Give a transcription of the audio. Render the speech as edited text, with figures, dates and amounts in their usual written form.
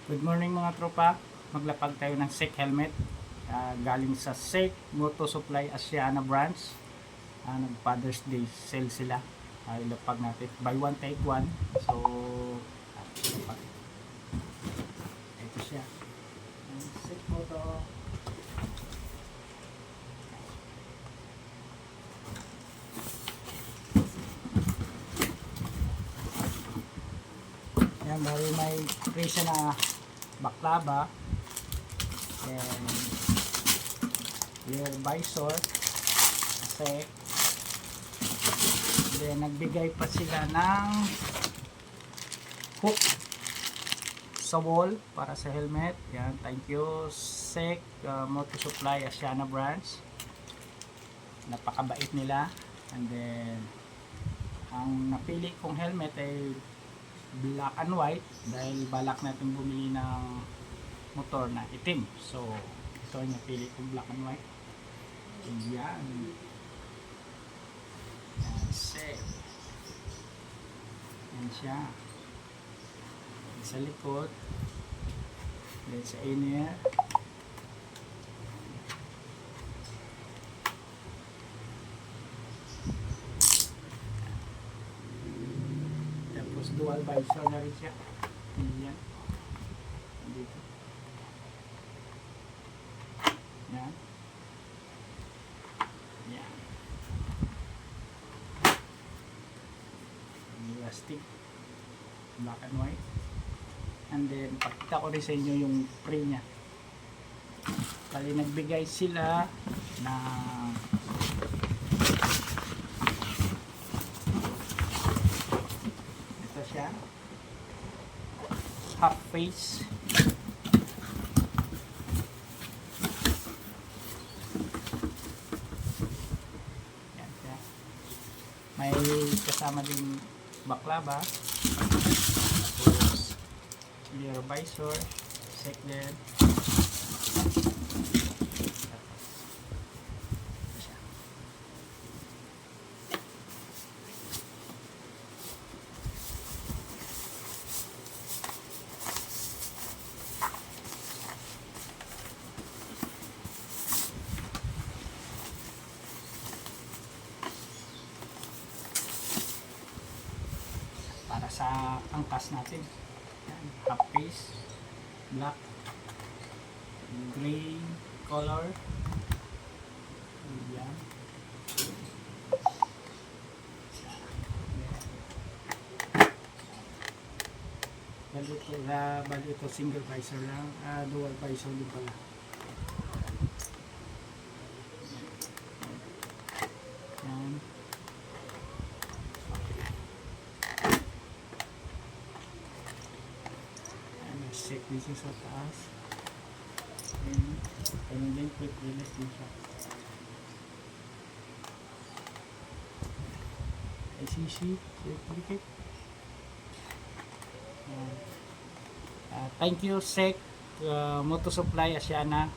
Good morning mga tropa. Maglapag tayo ng SEC helmet. Galing sa SEC Moto Supply Asiana branch. Nag Father's Day sale sila. Ilapag natin. Buy one take one. So, ilapag. Ito siya. SEC Moto. Yan, bali may presyo na baklava and rear visor kasi then nagbigay pa sila ng hook sa wall para sa helmet. Yan, thank you SEC Moto Supply Asiana branch, napakabait nila. And then ang napili kong helmet ay black and white dahil balak natin bumili ng motor na itim. So ito ang napili kong black and white. Yan. SEC. Yan siya. Sa likod. Then sa inner. Tapos dual visor na rin siya. Yan. Dito. Yan. Yan. Elastic. Black and white. And then, pakita ko rin sa inyo yung pre nya. Kali nagbigay sila na ito siya. Half face. Yan siya. May kasama din baklava. Tapos rear visor, SEC din. Para sa angkas natin. Yan, half face, black, gray color. Yan. Bali ito single visor lang, dual visor din pala. Yan. SEC dito sa taas. Ayun din, quick release din siya. ICC certificate. Thank you SEC Moto Supply Asiana.